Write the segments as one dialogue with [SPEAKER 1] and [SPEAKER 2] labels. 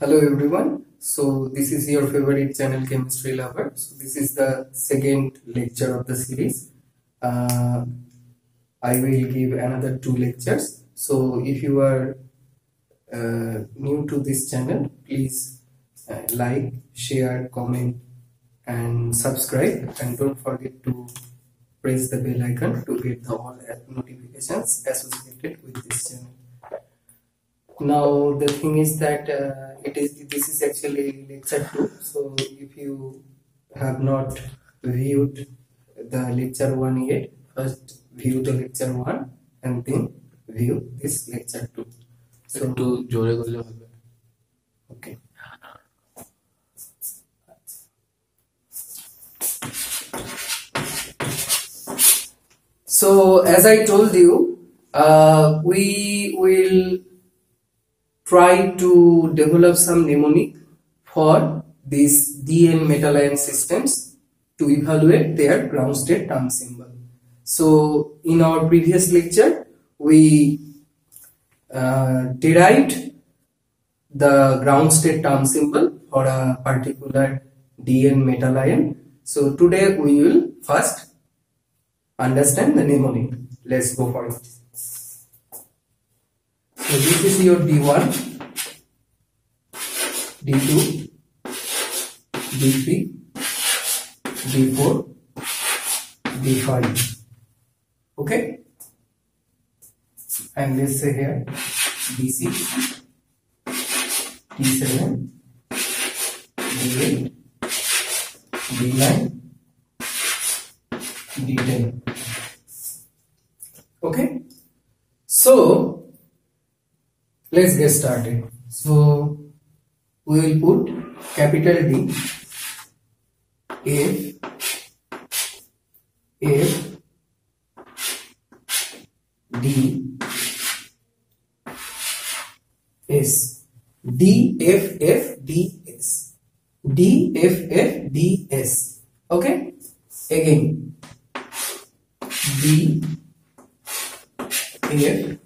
[SPEAKER 1] Hello everyone. So this is your favorite channel Chemistry Lover. So this is the second lecture of the series. I will give another 2 lectures. So if you are new to this channel, please like, share, comment and subscribe, and don't forget to press the bell icon to get the all notifications associated with this channel. Now the thing is that this is actually lecture 2. So if you have not viewed the lecture 1 yet, first view the lecture 1 and then view this lecture 2. So okay. So as I told you, we will try to develop some mnemonic for these d-n metal ion systems to evaluate their ground state term symbol. So in our previous lecture, we derived the ground state term symbol for a particular d-n metal ion. So today we will first understand the mnemonic. Let's go for it. So this is your D1, D2, D3, D4, D5. Okay? And let's say here D6, D7, D8, D9, D10. Okay? So let's get started. So we will put capital D, F, D, S, D, F, D, S, D, F, D, S. Okay? Again, D, F,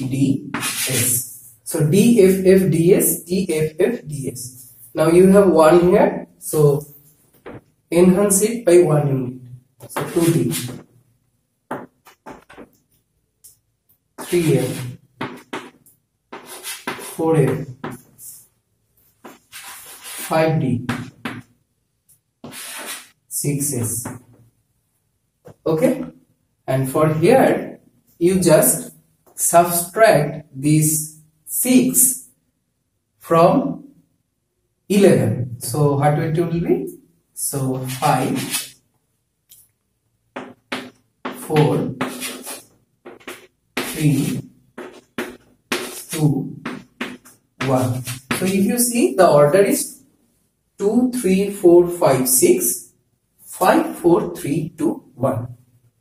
[SPEAKER 1] D, S. So D, F, D, S, D, F, D, S. Now you have 1 here, so enhance it by 1 unit. So 2D, 3F, 4F, 5D, 6S. Okay? And for here, you just subtract this 6 from 11. So what it will be? So 5, 4, 3, 2, 1. So if you see, the order is 2, 3, 4, 5, 6, 5, 4, 3, 2, 1.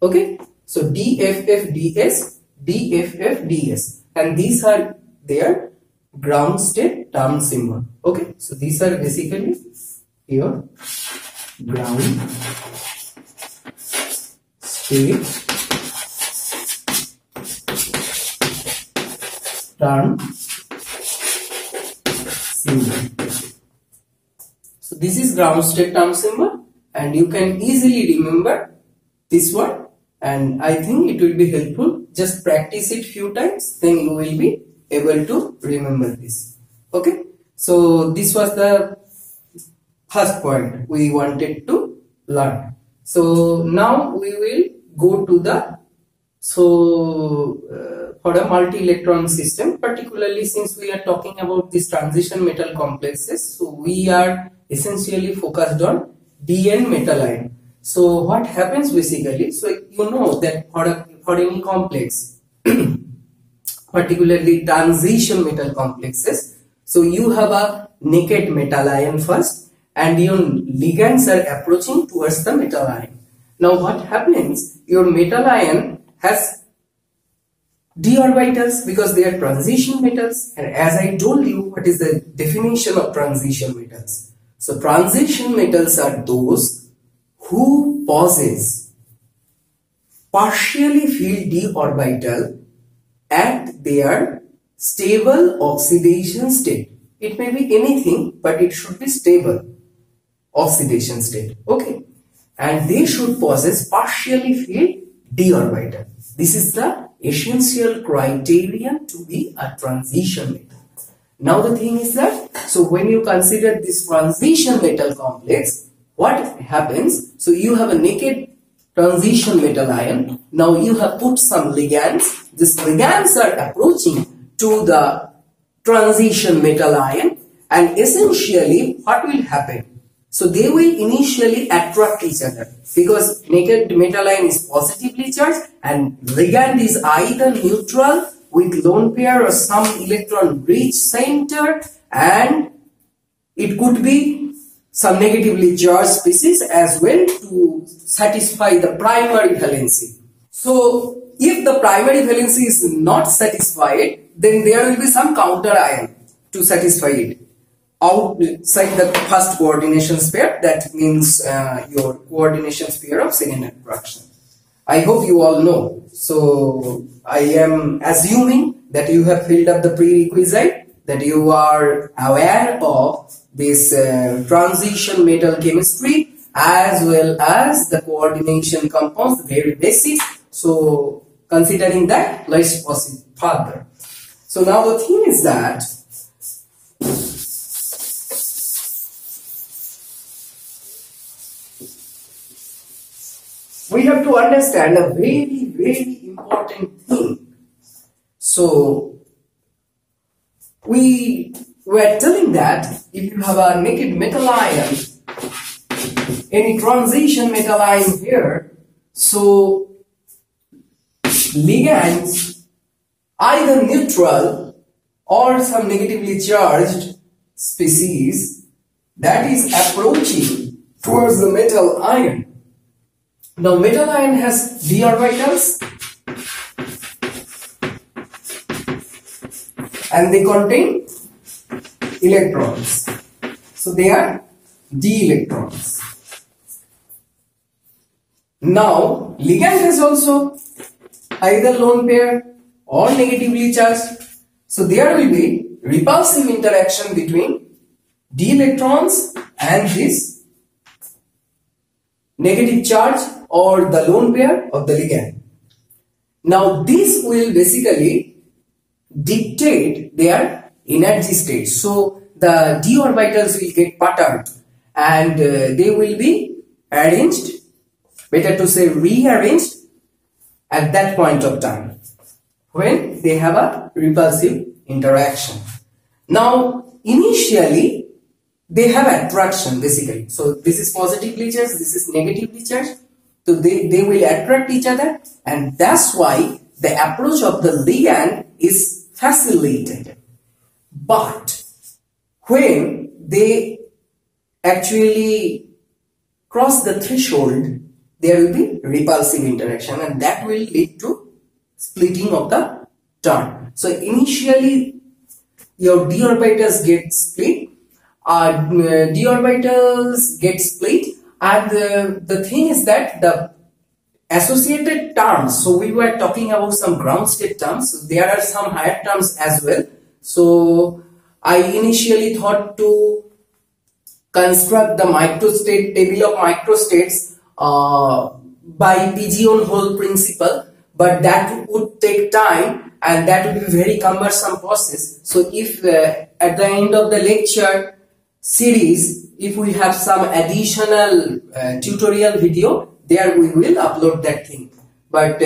[SPEAKER 1] Okay? So D, F, D, S, D, F, D, S, and these are their ground state term symbol. Okay, so these are basically your ground state term symbol. So this is ground state term symbol, and you can easily remember this one. And I think it will be helpful. Just practice it few times, then you will be able to remember this. Okay, so this was the first point we wanted to learn. So now we will go to the for a multi-electron system, particularly since we are talking about these transition metal complexes, so we are essentially focused on d-n metal ion. So what happens basically, so you know that for any complex, particularly transition metal complexes, so you have a naked metal ion first and your ligands are approaching towards the metal ion. Now what happens, your metal ion has d orbitals because they are transition metals, and as I told you, what is the definition of transition metals? So transition metals are those who possess partially filled d orbital at their stable oxidation state. It may be anything, but it should be stable oxidation state. Okay, and they should possess partially filled d orbital. This is the essential criterion to be a transition metal. Now the thing is that, so when you consider this transition metal complex, what happens? So you have a naked transition metal ion. Now you have put some ligands. These ligands are approaching to the transition metal ion, and essentially what will happen? So they will initially attract each other because naked metal ion is positively charged and ligand is either neutral with lone pair or some electron rich center, and it could be some negatively charged species as well to satisfy the primary valency. So if the primary valency is not satisfied, then there will be some counter ion to satisfy it outside the first coordination pair. That means your coordination pair of second attraction. I hope you all know. So I am assuming that you have filled up the prerequisite, that you are aware of this transition metal chemistry as well as the coordination compounds, very basic. So considering that, let's proceed further. So now the thing is that we have to understand a very, very important thing. So we were telling that if you have a naked metal ion, any transition metal ion here, so ligands either neutral or some negatively charged species that is approaching towards the metal ion. Now metal ion has d orbitals and they contain electrons. So they are d electrons. Now ligand has also either lone pair or negatively charged. So there will be repulsive interaction between d electrons and this negative charge or the lone pair of the ligand. Now this will basically dictate their energy state. So the d orbitals will get perturbed and they will be arranged, better to say rearranged, at that point of time when they have a repulsive interaction. Now initially they have attraction basically. So this is positively charged, this is negatively charged. So they will attract each other, and that's why the approach of the ligand is facilitated. But when they actually cross the threshold, there will be repulsive interaction, and that will lead to splitting of the turn. So initially your d orbitals get split, d orbitals get split, and the thing is that the associated terms, so we were talking about some ground state terms, so there are some higher terms as well. So I initially thought to construct the microstate table of microstates by pigeon hole principle, but that would take time and that would be very cumbersome process. So if at the end of the lecture series, if we have some additional tutorial video, there we will upload that thing. But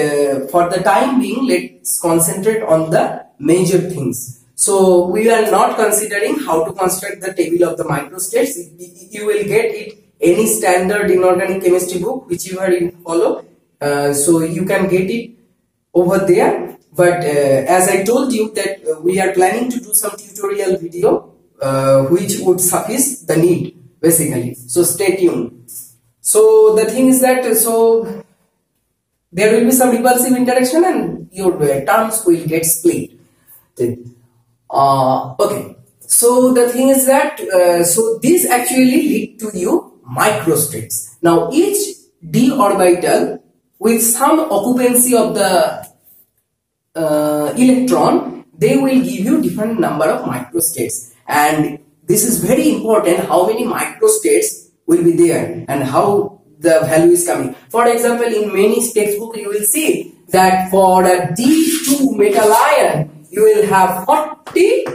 [SPEAKER 1] for the time being, let's concentrate on the major things. So we are not considering how to construct the table of the microstates. You will get it any standard inorganic chemistry book whichever you follow. So you can get it over there. But as I told you that we are planning to do some tutorial video which would suffice the need basically. So stay tuned. So the thing is that so there will be some repulsive interaction and your terms will get split. Okay. So the thing is that so this actually lead to you microstates. Now each d orbital with some occupancy of the electron, they will give you different number of microstates, and this is very important, how many microstates will be there and how the value is coming. For example, in many textbooks you will see that for a D2 metal ion you will have 45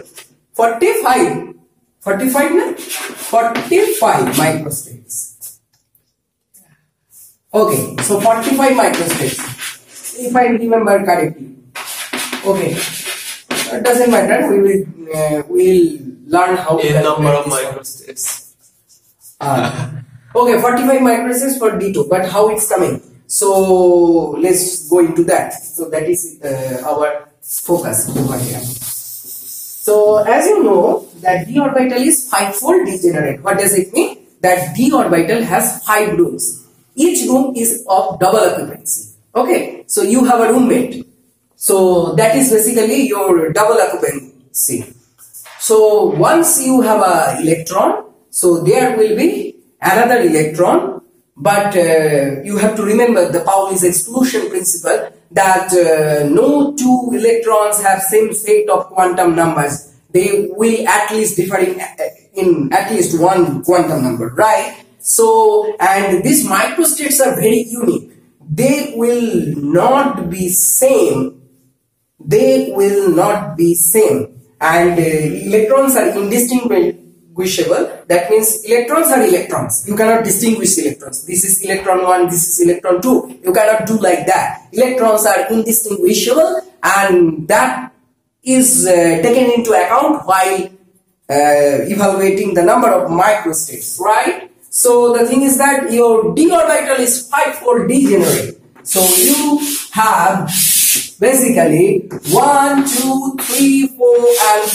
[SPEAKER 1] microstates. Okay, so 45 microstates, if I remember correctly. Okay, it doesn't matter, we will learn how to calculate
[SPEAKER 2] number of microstates.
[SPEAKER 1] Okay, 45 microstates for D2, but how it's coming? So let's go into that. So that is our focus over here. So as you know that d orbital is 5-fold degenerate. What does it mean? That d orbital has 5 rooms. Each room is of double occupancy. Okay, so you have a roommate. So that is basically your double occupancy. So once you have a electron, so there will be another electron, but you have to remember the Pauli's exclusion principle that no two electrons have same set of quantum numbers. They will at least differ in at least one quantum number, right? So, and these microstates are very unique. They will not be same. They will not be same. And electrons are indistinguishable. That means electrons are electrons. You cannot distinguish electrons. This is electron 1, this is electron 2. You cannot do like that. Electrons are indistinguishable, and that is taken into account while evaluating the number of microstates, right? So the thing is that your d orbital is 5-fold degenerate. So you have basically 1, 2, 3, 4 and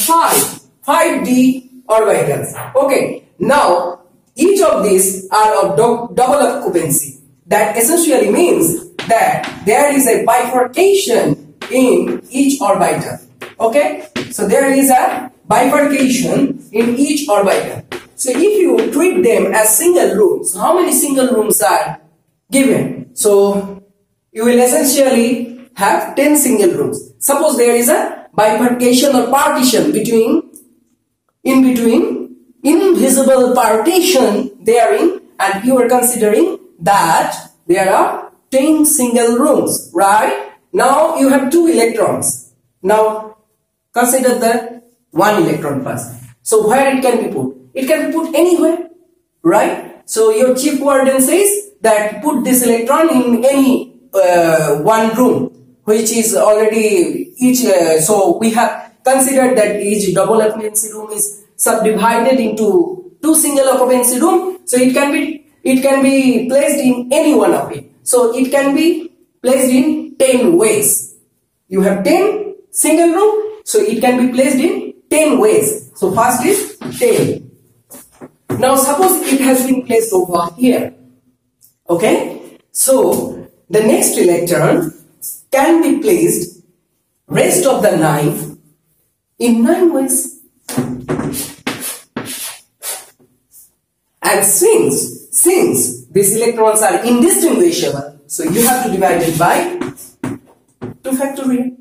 [SPEAKER 1] 5 d orbitals. Okay, now each of these are of double occupancy. That essentially means that there is a bifurcation in each orbital. Okay, so there is a bifurcation in each orbital. So if you treat them as single rooms, how many single rooms are given? So you will essentially have 10 single rooms. Suppose there is a bifurcation or partition in between invisible partition therein, and you are considering that there are 10 single rooms, right? Now you have 2 electrons. Now consider the 1 electron first. So where it can be put? It can be put anywhere, right? So your chief warden says that put this electron in any one room, which is already each. So we have considered that each double occupancy room is subdivided into 2 single occupancy room. So it can be placed in any one of it. So it can be placed in 10 ways. You have 10 single room, so it can be placed in 10 ways. So first is 10. Now suppose it has been placed over here. Okay, so the next electron can be placed rest of the 9 in 9 ways. And since these electrons are indistinguishable, so you have to divide it by 2 factorial,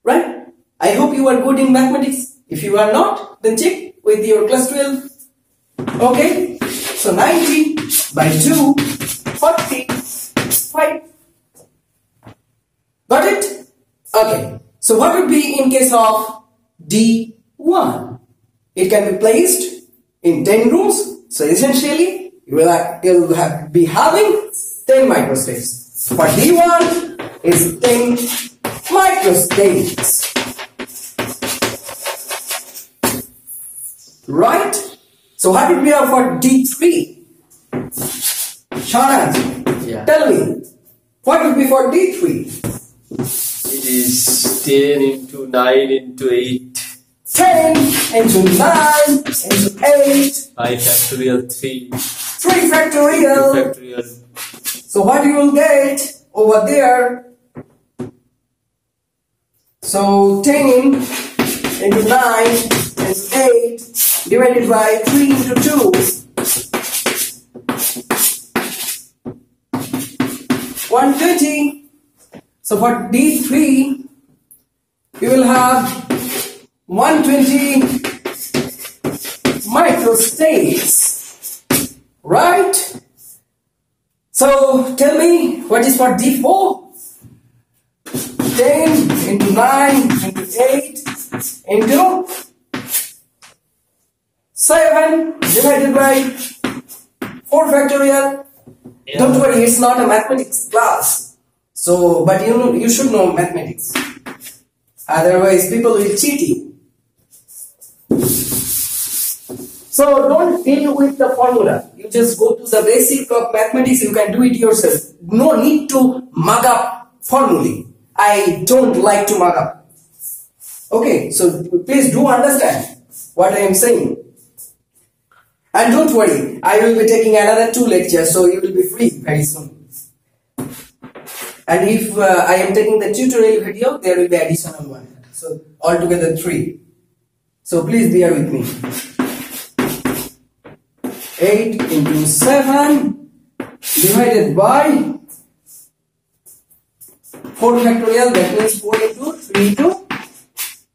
[SPEAKER 1] right? I hope you are good in mathematics. If you are not, then check with your class 12. Okay, so 90 by 2, 45. Got it? Okay, so what would be in case of D1? It can be placed in 10 rooms. So essentially, you will be having 10 microstates. For D1 is 10 microstates. Right? So what would be for D3? Short answer.
[SPEAKER 2] Yeah.
[SPEAKER 1] Tell me, what would be for D3?
[SPEAKER 2] It is 10 into 9 into 8.
[SPEAKER 1] 10 into 9 into 8.
[SPEAKER 2] 5 factorial 3.
[SPEAKER 1] 3 factorial.
[SPEAKER 2] 2 factorial.
[SPEAKER 1] So what you will get over there? So 10 into 9 is 8 divided by 3 into 2. 120. So for D3, you will have 120 microstates, right? So tell me, what is for D4? 10 into 9 into 8 into 7 divided by 4 factorial.
[SPEAKER 2] Yeah.
[SPEAKER 1] Don't worry, it's not a mathematics class. So, but you should know mathematics. Otherwise, people will cheat you. So, don't deal with the formula. You just go to the basic of mathematics. You can do it yourself. No need to mug up formulae. I don't like to mug up. Okay, so please do understand what I am saying. And don't worry, I will be taking another 2 lectures, so you will be free very soon. And if I am taking the tutorial video, there will be additional 1. So altogether 3. So please bear with me. 8 into 7 divided by 4 factorial, that means 4 into 3 into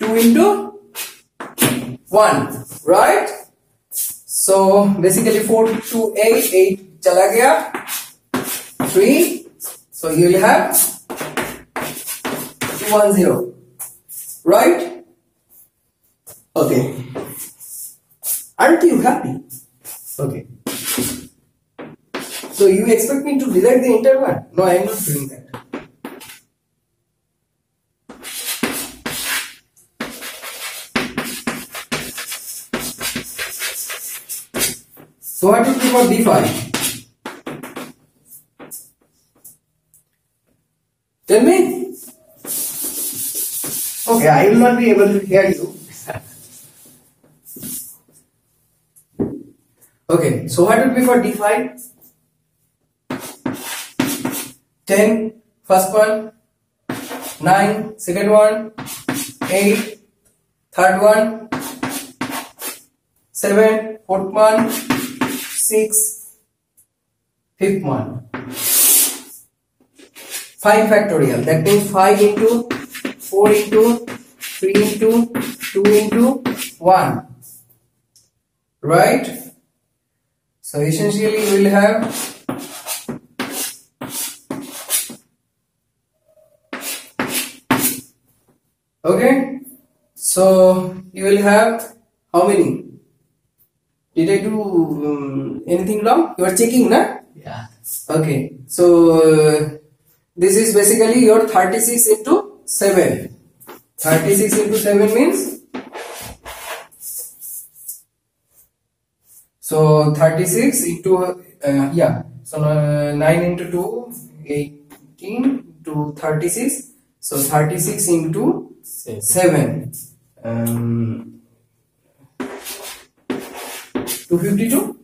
[SPEAKER 1] 2 into 1, right? So basically 4 to 8, 8 chala gaya, 3, so you will have 210, right? Okay, aren't you happy? Okay, so you expect me to delete the entire one? No, I am not doing that. So what is for D5? Tell me. Okay, I will not be able to hear you. Okay, so what would be for D5? 10, first one, 9, second one, 8, third one, 7, fourth one, 6, fifth one. 5 factorial, that means 5 into 4 into 3 into 2 into 1, right? So essentially we will have okay, so you will have how many? Did I do anything wrong? You are checking, na?
[SPEAKER 2] Yeah.
[SPEAKER 1] Okay, so this is basically your 36 into 7. 36 into 7 means, so 36 into so 9 into 2, 18 to 36. So 36 into 7, 252,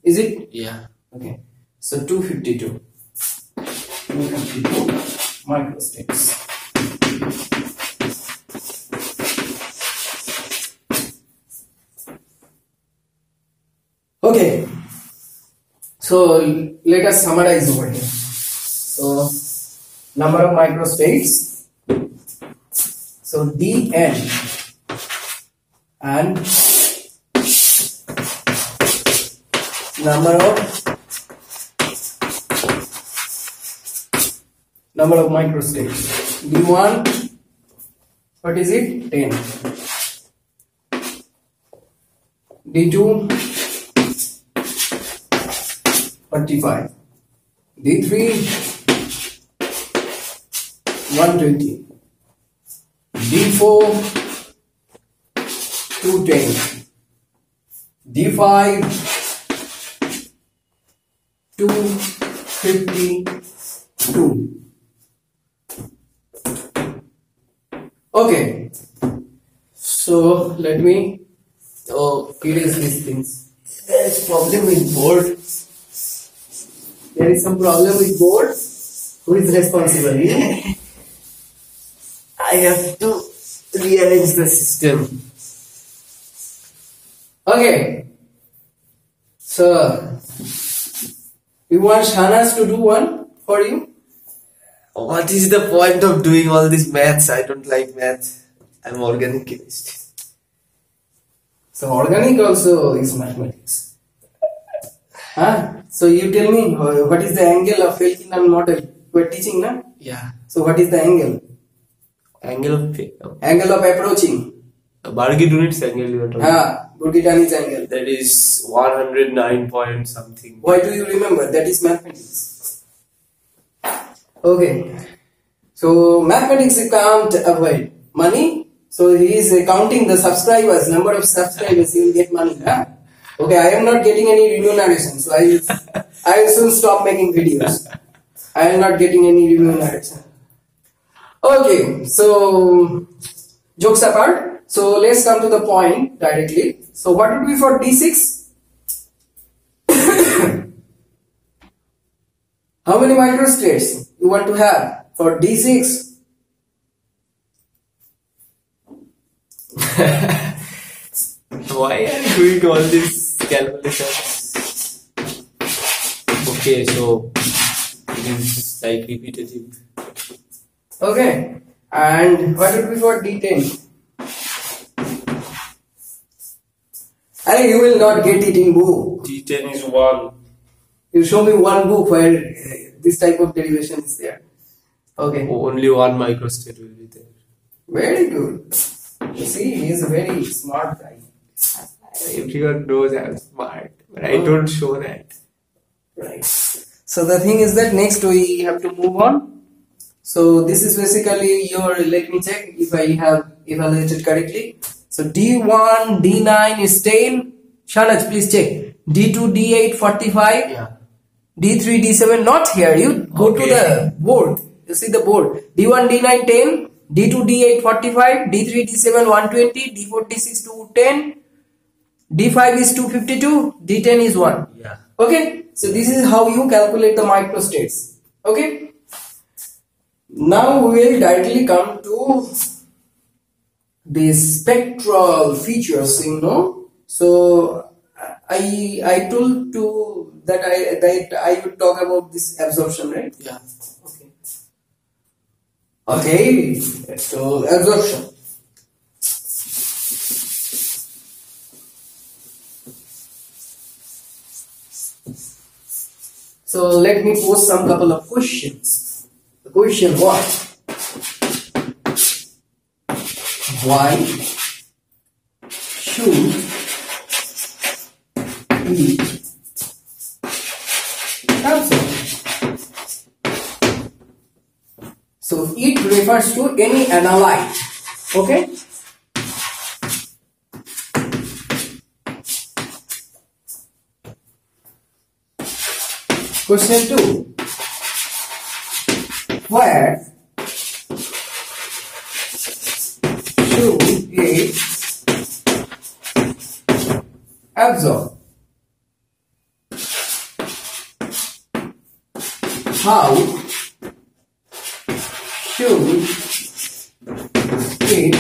[SPEAKER 1] is it?
[SPEAKER 2] Yeah.
[SPEAKER 1] Okay, so 252 microstates. Okay, so let us summarize over here. So number of microstates, so Dn and number of microstates. D1, what is it? 10. D2, 45. D3, 120. D4, 210. D5, 252. Okay, so let me erase these things. There is problem with board. There is some problem with board. Who is responsible? You?
[SPEAKER 2] I have to rearrange the system.
[SPEAKER 1] Okay, so you want Shahnaz to do one for you?
[SPEAKER 2] What is the point of doing all this maths? I don't like maths. I'm organic chemist.
[SPEAKER 1] So organic also is mathematics. Huh? So you tell me what is the angle of Felkinan model? We are teaching, na?
[SPEAKER 2] Yeah.
[SPEAKER 1] So what is the angle?
[SPEAKER 2] Angle of
[SPEAKER 1] Angle of approaching.
[SPEAKER 2] Bargidunit's angle you are talking.
[SPEAKER 1] Burgidani's angle.
[SPEAKER 2] That is 109 point something.
[SPEAKER 1] Why do you remember? That is mathematics. Okay. So mathematics you can't avoid. Money. So he is counting the subscribers, number of subscribers. He will get money. Huh? Okay. I am not getting any remuneration. So I will soon stop making videos. I am not getting any remuneration. Okay. So jokes apart. So let's come to the point directly. So what would be for D6? How many microstates you want to have for D6?
[SPEAKER 2] Why are you doing all these calculations? Okay, so it is like repetitive.
[SPEAKER 1] Okay. And what would be for D10? And you will not get it in book.
[SPEAKER 2] D10 is 1.
[SPEAKER 1] You show me one book where this type of derivation is there. Okay.
[SPEAKER 2] Only one microstate will be there.
[SPEAKER 1] Very good. You see, he is a very smart guy.
[SPEAKER 2] Everyone knows I'm smart, but I don't show that.
[SPEAKER 1] Right. So the thing is that next we have to move on. So this is basically your, let me check if I have evaluated correctly. So D1, D9 is 10. Shanaj, please check. D2, D8, 45.
[SPEAKER 2] Yeah.
[SPEAKER 1] D3, D7, not here. You go to the board. You see the board. D1, D9, 10. D2, D8, 45. D3, D7, 120. D4, D6, 210. D5 is 252. D10 is 1.
[SPEAKER 2] Yeah.
[SPEAKER 1] Okay. So this is how you calculate the microstates. Okay. Now we will directly come to the spectral features, you know. So I told to that I would talk about this absorption, right?
[SPEAKER 2] Yeah.
[SPEAKER 1] Okay. Okay. So absorption. So let me pose some couple of questions. The question what? Why should we absorb? So it refers to any analyte. Okay. Question 2. Where should it absorb? How should it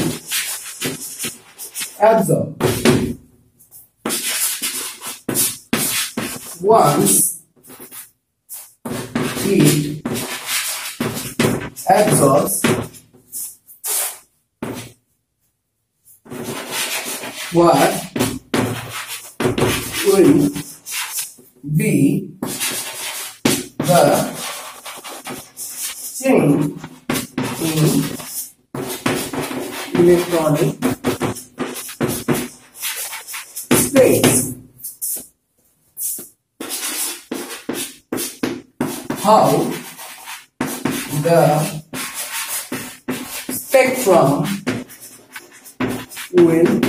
[SPEAKER 1] absorb? Once it absorbs, what will be the change in electronic space? How the spectrum will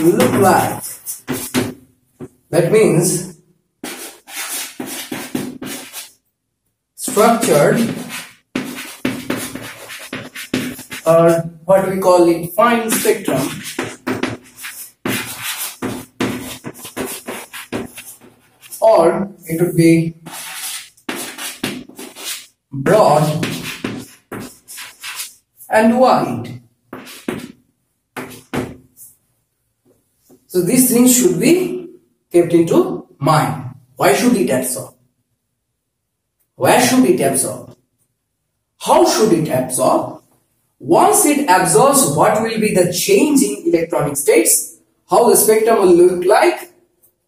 [SPEAKER 1] look like. That means structured, or what we call it, fine spectrum, or it would be broad and wide. So these things should be kept into mind. Why should it absorb? Where should it absorb? How should it absorb? Once it absorbs, what will be the change in electronic states? How the spectrum will look like?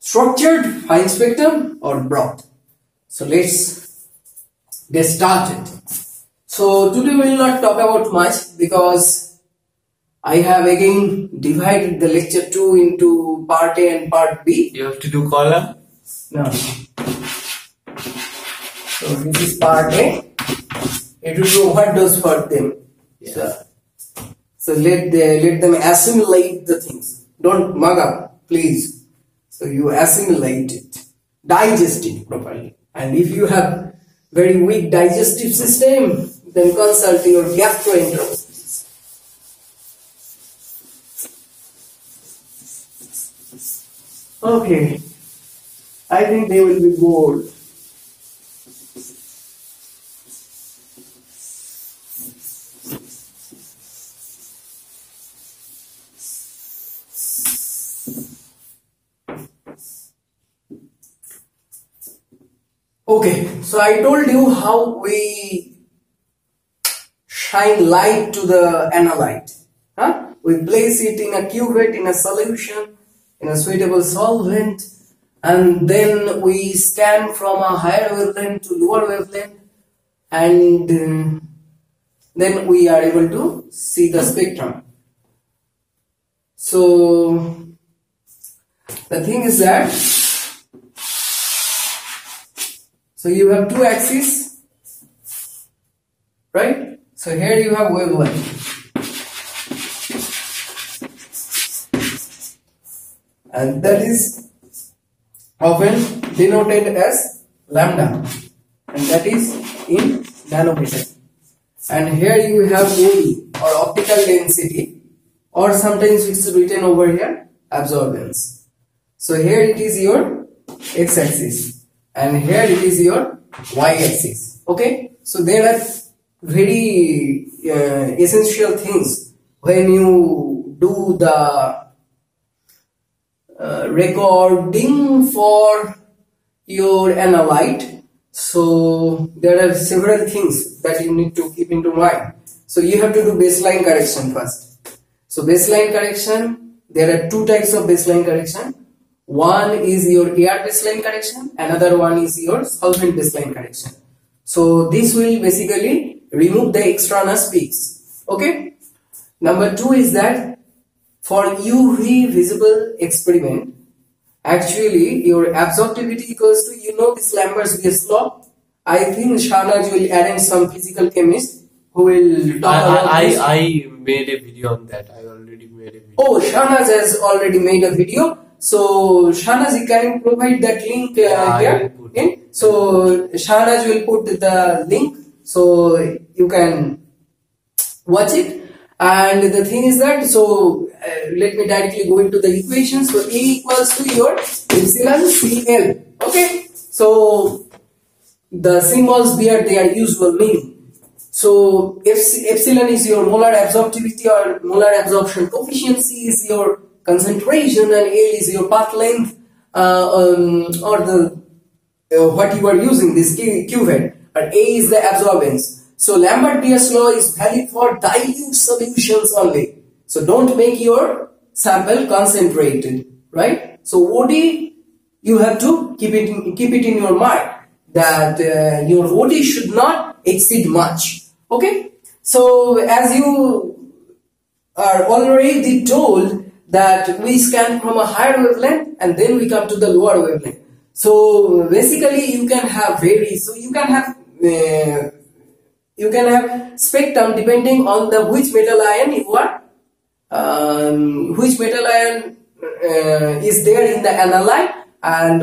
[SPEAKER 1] Structured, fine spectrum, or broad? So let's get started. So today we will not talk about much because I have again divided the lecture 2 into part A and part B.
[SPEAKER 2] You have to do column?
[SPEAKER 1] No. So this is part A. It will do what does for them. Yeah. So let them assimilate the things. Don't mug up, please. So you assimilate it, digest it properly. And if you have very weak digestive system, then consult your gastroenterologist. Okay, I think they will be bored. Okay, so I told you how we shine light to the analyte. We place it in a cuvette, in a solution, in a suitable solvent, and then we scan from a higher wavelength to lower wavelength, and then we are able to see the spectrum. So the thing is that, so you have two axes, right? So here you have wavelength, and that is often denoted as lambda, and that is in nanometer. And here you have OE, or optical density, or sometimes it's written over here absorbance. So here it is your x-axis, and here it is your y-axis. Okay, so there are very essential things when you do the recording for your analyte. So there are several things that you need to keep into mind. So you have to do baseline correction first. So baseline correction, there are two types of baseline correction. One is your air baseline correction, another one is your solvent baseline correction. So this will basically remove the extraneous peaks. Okay. Number 2 is that for UV visible experiment, actually your absorptivity equals to, you know, this Lambert's law. I think Shahnaz will arrange some physical chemist who will talk about this.
[SPEAKER 2] I made a video on that. I already made a video.
[SPEAKER 1] Oh, Shahnaz has already made a video. So Shahnaz, you can provide that link here. So Shahnaz will put the link so you can watch it. And the thing is that, so let me directly go into the equation. So A equals to your epsilon Cl. Okay. So the symbols bear their usual meaning. So epsilon is your molar absorptivity or molar absorption coefficient, C is your concentration, and L is your path length, or the what you are using, this cuvette, and A is the absorbance. So Lambert-Beer's law is valid for dilute solutions only. So don't make your sample concentrated, right? So OD, you have to keep it in your mind that your OD should not exceed much. Okay, so as you are already told that we scan from a higher wavelength and then we come to the lower wavelength. So basically you can have spectrum depending on the which metal ion you are, which metal ion is there in the analyte, and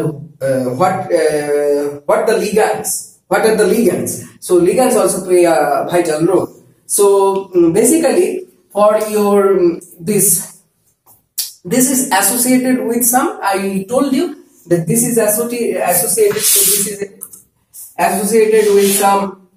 [SPEAKER 1] what are the ligands. So ligands also play a vital role. So basically for your this is associated with some, I told you that this is associated, so this is associated with some,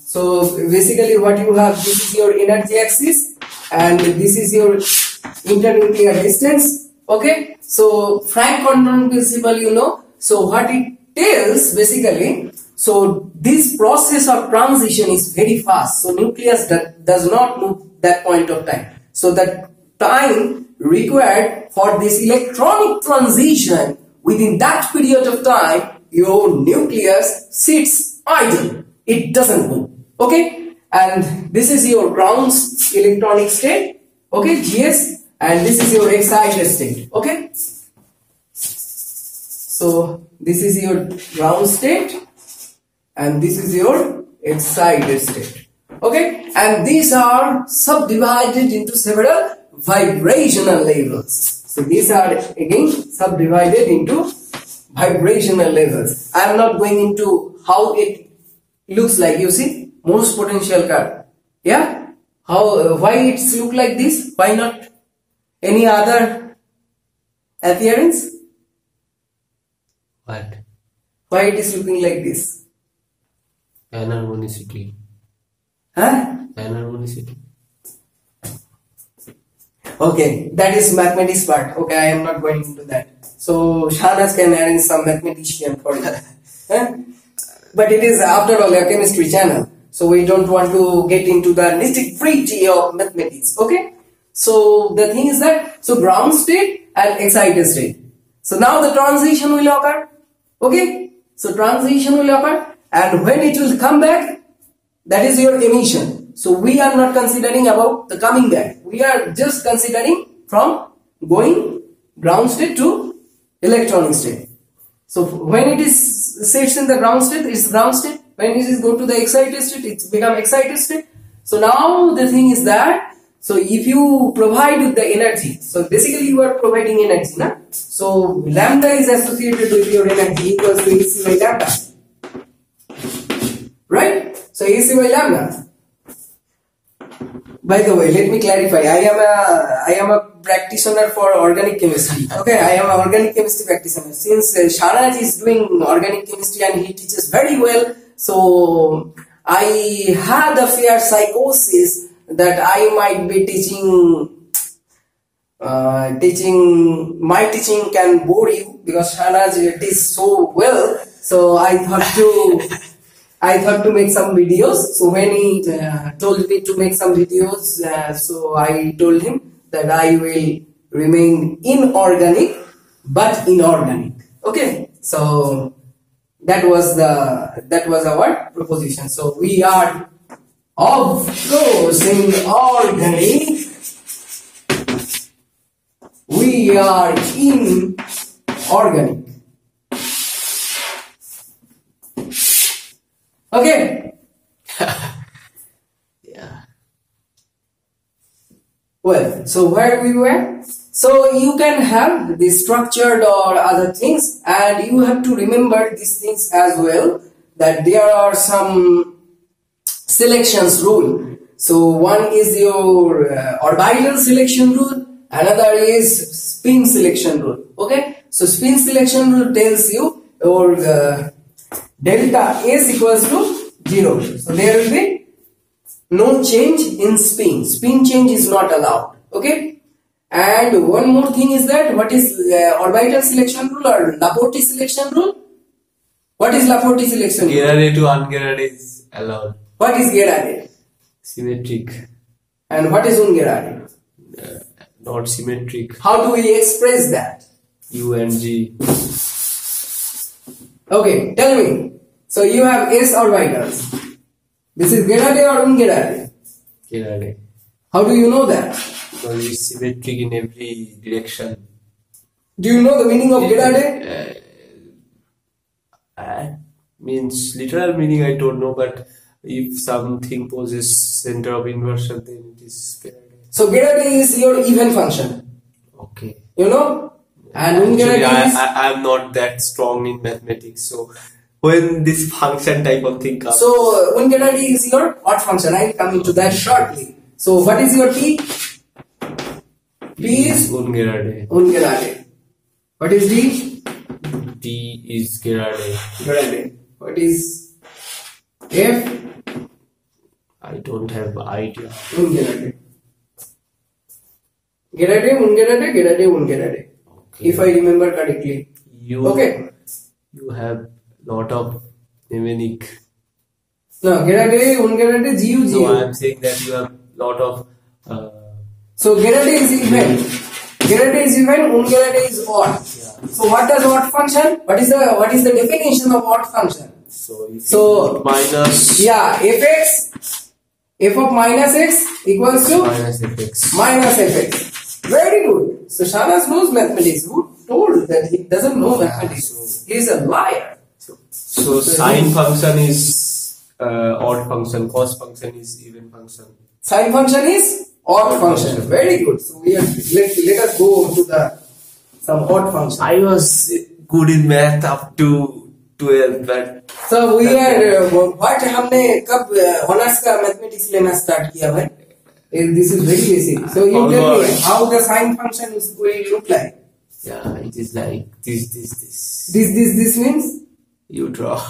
[SPEAKER 1] so basically what you have, this is your energy axis and this is your internuclear distance. Okay, so Frank-Condon principle, you know. So what it tells basically, so this process of transition is very fast. So nucleus does not move that point of time. So the time required for this electronic transition, within that period of time, your nucleus sits idle. It doesn't move. Okay? And this is your ground electronic state. Okay, GS. And this is your excited state. Okay? So this is your ground state. And this is your excited state. Okay? And these are subdivided into several vibrational levels. So these are again subdivided into vibrational levels. I am not going into how it looks like. You see, most potential curve. Yeah? How? Why it's look like this? Why not any other appearance?
[SPEAKER 2] What?
[SPEAKER 1] Why it is looking like this?
[SPEAKER 2] Anharmonicity.
[SPEAKER 1] Huh?
[SPEAKER 2] Anharmonicity.
[SPEAKER 1] Okay, that is mathematics part. Okay, I am not going into that. So Shahnaz can arrange some mathematician for that. Huh? But it is after all a chemistry channel. So we don't want to get into the nitty-gritty of mathematics. Okay? So the thing is that, so ground state and excited state. So now the transition will occur. Okay? So transition will occur, and when it will come back, that is your emission. So we are not considering about the coming back. We are just considering from going ground state to electronic state. So when it is sits in the ground state, it's ground state. When it is go to the excited state, it's become excited state. So now the thing is that, so if you provide with the energy, so basically you are providing energy, na? So lambda is associated with your energy equals to AC by lambda. Right? So AC by lambda. By the way, let me clarify. I am a practitioner for organic chemistry. Okay, I am an organic chemistry practitioner. Since Shahnaz is doing organic chemistry and he teaches very well, so I had a fair psychosis that I might be my teaching can bore you because Shahnaz teaches so well. So I thought to make some videos. So when he told me to make some videos, so I told him that I will remain inorganic but inorganic. Okay, so that was our proposition. So we are of course inorganic. We are inorganic. Okay.
[SPEAKER 2] Yeah.
[SPEAKER 1] Well, so where we were? So you can have the structured or other things, and you have to remember these things as well, that there are some selections rule. So one is your orbital selection rule, another is spin selection rule. Okay, so spin selection rule tells you your delta S equals to 0. So there will be no change in spin. Spin change is not allowed. Okay. And one more thing is that, what is orbital selection rule or Laporte selection rule? What is Laporte selection rule?
[SPEAKER 2] Gerade to ungerade is allowed.
[SPEAKER 1] What is gerade?
[SPEAKER 2] Symmetric.
[SPEAKER 1] And what is ungerade?
[SPEAKER 2] Not symmetric.
[SPEAKER 1] How do we express that?
[SPEAKER 2] U and G.
[SPEAKER 1] Okay, tell me. So you have S orbitals. This is gerade or ungerade?
[SPEAKER 2] Gerade.
[SPEAKER 1] How do you know that?
[SPEAKER 2] Because it's symmetric in every direction.
[SPEAKER 1] Do you know the meaning of gerade?
[SPEAKER 2] Means literal meaning I don't know, but if something poses center of inversion, then it is gerade.
[SPEAKER 1] So gerade is your even function.
[SPEAKER 2] Okay.
[SPEAKER 1] You know? And
[SPEAKER 2] Actually,
[SPEAKER 1] ungerade is...
[SPEAKER 2] I am not that strong in mathematics, so when this function type of thing comes.
[SPEAKER 1] So ungerade is your odd function. I will come into that shortly. So what is your P? P is
[SPEAKER 2] ungerade.
[SPEAKER 1] Ungerade. What is D?
[SPEAKER 2] D is gerade.
[SPEAKER 1] Gerade. What is F?
[SPEAKER 2] I don't have idea.
[SPEAKER 1] Ungerade. Gerade, ungerade, gerade, ungerade.
[SPEAKER 2] Okay.
[SPEAKER 1] If I remember correctly.
[SPEAKER 2] You
[SPEAKER 1] Okay.
[SPEAKER 2] You have lot of mnemonic.
[SPEAKER 1] No, get a day, get a day, GU.
[SPEAKER 2] No, I am saying that you have lot of.
[SPEAKER 1] So get a day is even. Get a day is even, get a day is odd.
[SPEAKER 2] Yeah.
[SPEAKER 1] So what does odd function? What is the definition of odd function?
[SPEAKER 2] So minus.
[SPEAKER 1] Yeah, f of minus x equals to
[SPEAKER 2] Minus fx.
[SPEAKER 1] minus fx. Very good. So Shahnaz knows mathematics. Who told that he doesn't know mathematics? He is a liar.
[SPEAKER 2] So sine function is odd function, cos function is even function.
[SPEAKER 1] Sine function is odd function. Very good. So we are, let us go to some odd function.
[SPEAKER 2] I was good in math up to 12, but
[SPEAKER 1] so we are what हमने कब honors का mathematics लेना start किया भाई? This is very basic. So you tell me how the sine function will look like.
[SPEAKER 2] Yeah, it is like this.
[SPEAKER 1] This means
[SPEAKER 2] you draw.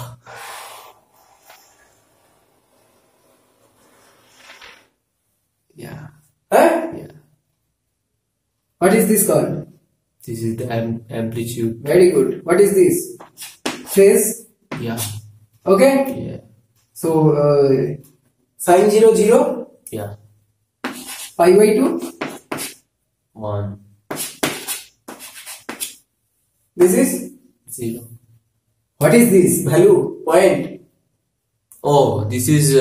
[SPEAKER 2] Yeah.
[SPEAKER 1] Huh?
[SPEAKER 2] Yeah.
[SPEAKER 1] What is this called?
[SPEAKER 2] This is the amplitude.
[SPEAKER 1] Very good. What is this? Phase.
[SPEAKER 2] Yeah.
[SPEAKER 1] Okay.
[SPEAKER 2] Yeah.
[SPEAKER 1] So sine 0 0.
[SPEAKER 2] Yeah.
[SPEAKER 1] Pi by 2.
[SPEAKER 2] 1.
[SPEAKER 1] This is
[SPEAKER 2] 0.
[SPEAKER 1] what is this value point?
[SPEAKER 2] Oh, this is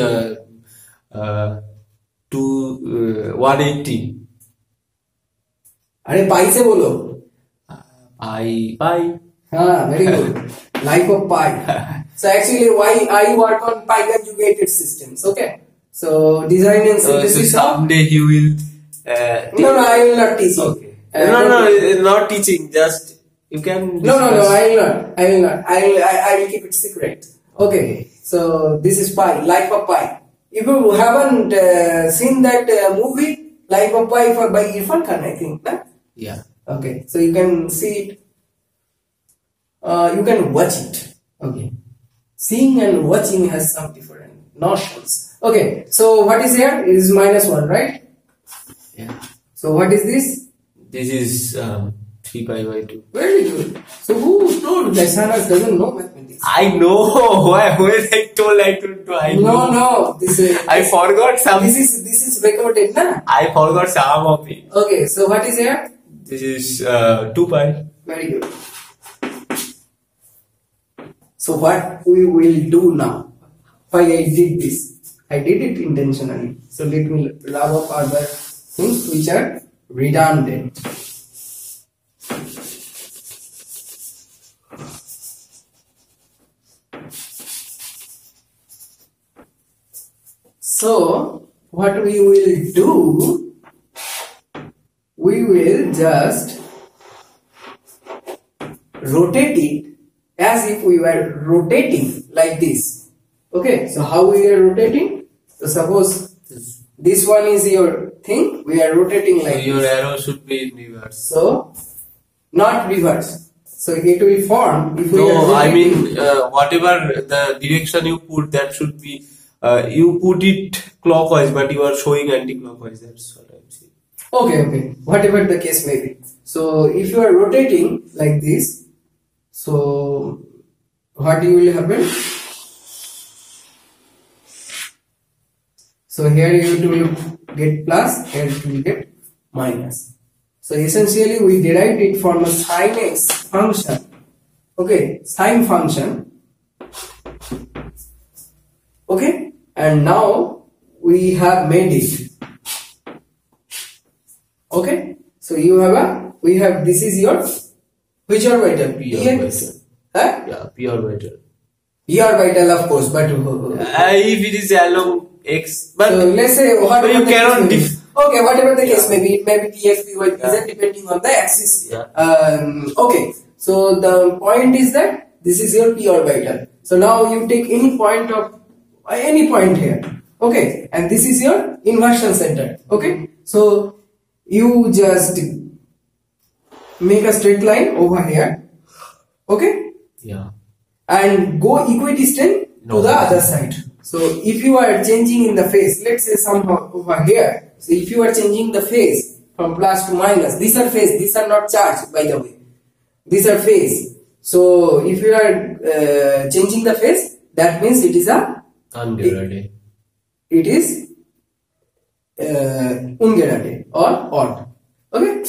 [SPEAKER 2] 180.
[SPEAKER 1] अरे पाई से बोलो.
[SPEAKER 2] Pi.
[SPEAKER 1] हाँ, very good. Life of pi. So actually, why I work on pi conjugated systems? Okay. So design and synthesis.
[SPEAKER 2] So someday you will.
[SPEAKER 1] No, I will not teach you.
[SPEAKER 2] Okay. No, not teaching. Just you can.
[SPEAKER 1] No, I will not. I will keep it secret. Okay. So this is pi. Life of pi. If you haven't seen that movie, Life of Pi by Irfan Khan, I think. Nah?
[SPEAKER 2] Yeah.
[SPEAKER 1] Okay. So you can see it. You can watch it. Okay. Seeing and watching has some different notions. Okay. So what is here? It is minus 1, right?
[SPEAKER 2] Yeah.
[SPEAKER 1] So what is this?
[SPEAKER 2] This is 3 pi by 2.
[SPEAKER 1] Very good. So who told that Shahnaz doesn't know mathematics?
[SPEAKER 2] I know. When I told I don't know. I know.
[SPEAKER 1] No. This is.
[SPEAKER 2] I forgot some.
[SPEAKER 1] This is recorded, na?
[SPEAKER 2] I forgot some of it.
[SPEAKER 1] Okay. So what is here?
[SPEAKER 2] This is 2 pi.
[SPEAKER 1] Very good. So what we will do now? Why I did this? I did it intentionally. So let me rub up other things which are redundant. So what we will do, we will just rotate it as if we were rotating like this. Okay, so how we are rotating? So suppose this one is your thing, we are rotating like
[SPEAKER 2] So your
[SPEAKER 1] this.
[SPEAKER 2] arrow should be in reverse.
[SPEAKER 1] So not reverse. So it will form if we are
[SPEAKER 2] No, I
[SPEAKER 1] rotating.
[SPEAKER 2] mean whatever the direction you put, that should be you put it clockwise, but you are showing anti-clockwise. That's what I'm saying.
[SPEAKER 1] Okay, whatever the case may be. So if you are rotating like this, so what will happen? So here you will get plus, here you will get minus. So essentially we derived it from a sine x function. Okay, sine function. Okay, and now we have made it. Okay, so we have this is your which orbital?
[SPEAKER 2] P orbital.
[SPEAKER 1] Huh?
[SPEAKER 2] Yeah, P orbital.
[SPEAKER 1] P orbital, of course, but
[SPEAKER 2] If it is along x, but
[SPEAKER 1] so let's say whatever
[SPEAKER 2] you
[SPEAKER 1] the
[SPEAKER 2] cannot
[SPEAKER 1] case may be. Okay, whatever the case may be, it may be px, py, pz depending on the axis.
[SPEAKER 2] Yeah.
[SPEAKER 1] Okay, so the point is that this is your p orbital. So now you take any point here. Okay, and this is your inversion center. Okay, so you just make a straight line over here. Okay,
[SPEAKER 2] yeah,
[SPEAKER 1] and go equidistant to the other side. So if you are changing in the phase, let's say somehow over here. So if you are changing the phase from plus to minus, these are phase, these are not charged, by the way. These are phase. So if you are changing the phase, that means it is a
[SPEAKER 2] Ungerade.
[SPEAKER 1] It is ungerade or odd. Okay.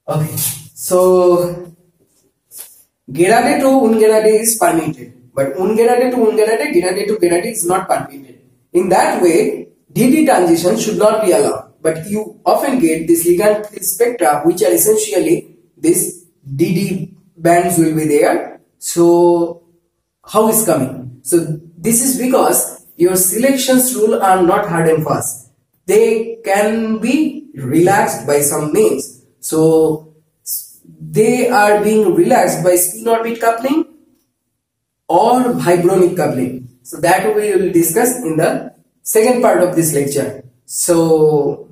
[SPEAKER 1] Okay. So gerade to ungerade is permitted, but ungerade to ungerade, gerade to gerade is not permitted. In that way, DD transition should not be allowed. But you often get this ligand spectra, which are essentially this DD bands will be there. So how is coming? So this is because your selections rule are not hard and fast. They can be relaxed by some means. So they are being relaxed by spin orbit coupling or vibronic coupling. So that we will discuss in the second part of this lecture. So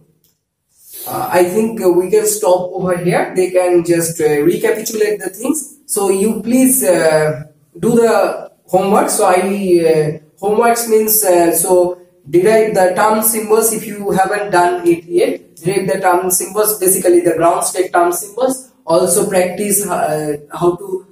[SPEAKER 1] I think we can stop over here. They can just recapitulate the things. So you please do the homework. So homeworks means so derive the term symbols if you haven't done it yet. Derive the term symbols, basically the ground state term symbols. Also practice how to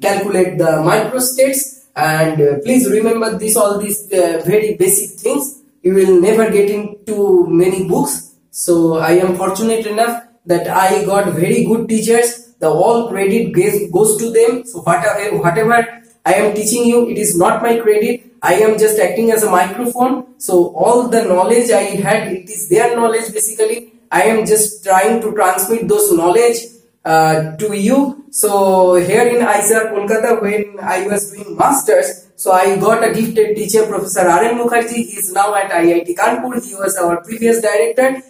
[SPEAKER 1] calculate the microstates, and please remember all these very basic things. You will never get into many books. So I am fortunate enough that I got very good teachers. The all credit goes to them. So whatever I am teaching you, it is not my credit. I am just acting as a microphone. So all the knowledge I had, it is their knowledge basically. I am just trying to transmit those knowledge to you. So here in ICR Kolkata, when I was doing masters, so I got a gifted teacher, Professor R.N. Mukherjee. He is now at IIT Kanpur. He was our previous director.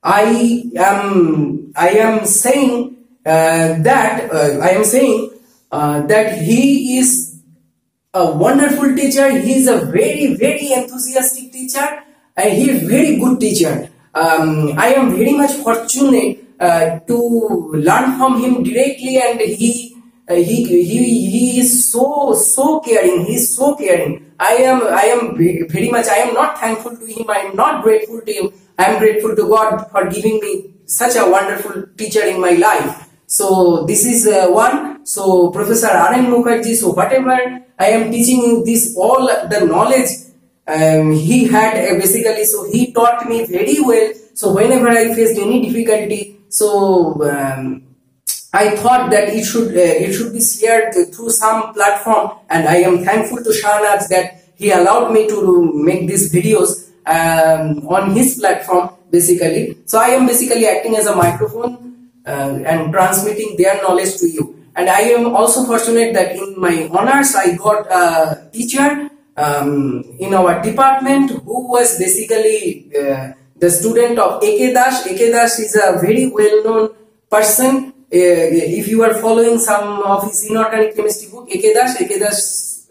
[SPEAKER 1] I am saying that he is a wonderful teacher. He is a very, very enthusiastic teacher, and he is very good teacher. I am very much fortunate to learn from him directly, and he is so caring. He is so caring. I am very much. I am not thankful to him. I am not grateful to him. I am grateful to God for giving me such a wonderful teacher in my life. So this is one. So Professor R.N. Mukherjee. So whatever I am teaching you, this all the knowledge he had basically. So he taught me very well. So whenever I faced any difficulty, so I thought that it should be shared through some platform, and I am thankful to Shahnaz that he allowed me to make these videos on his platform basically. So I am basically acting as a microphone and transmitting their knowledge to you. And I am also fortunate that in my honors I got a teacher in our department who was basically the student of A.K. Dash. A.K. Dash is a very well-known person. If you are following some of his inorganic chemistry book, A.K. Dash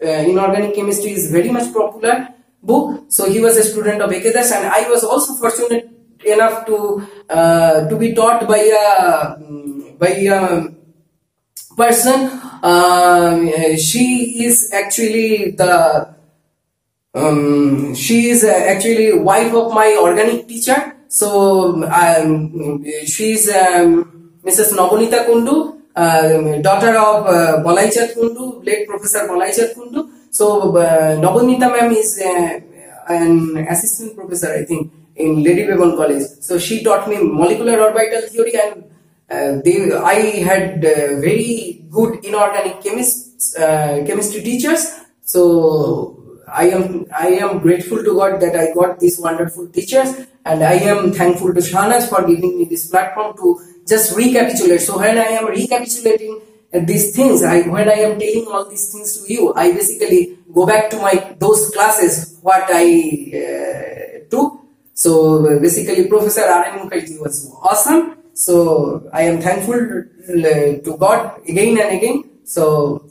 [SPEAKER 1] inorganic chemistry is very much popular book. So he was a student of A.K. Dash, and I was also fortunate enough to be taught by a person. She is actually actually wife of my organic teacher. So she is Mrs. Nobonita Kundu, daughter of Balaichand Kundu, late Professor Balaichand Kundu. So Nobonita ma'am is an assistant professor, I think, in Lady Bebon College. So she taught me molecular orbital theory, and I had very good inorganic chemistry teachers. So I am grateful to God that I got these wonderful teachers, and I am thankful to Shahnaz for giving me this platform to just recapitulate. So when I am recapitulating these things, when I am telling all these things to you, I basically go back to those classes what I took. So basically Professor R.N. Mukherjee was awesome. So I am thankful to God again and again. So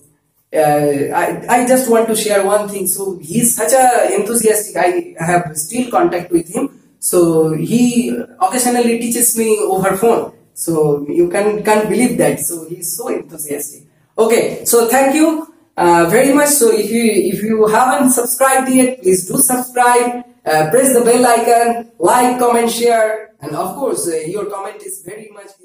[SPEAKER 1] I just want to share one thing. So he is such a enthusiastic. I have still contact with him. So he occasionally teaches me over phone. So you can't believe that. So he is so enthusiastic. Okay. So thank you very much. So if you haven't subscribed yet, please do subscribe. Press the bell icon, like, comment, share, and of course your comment is very much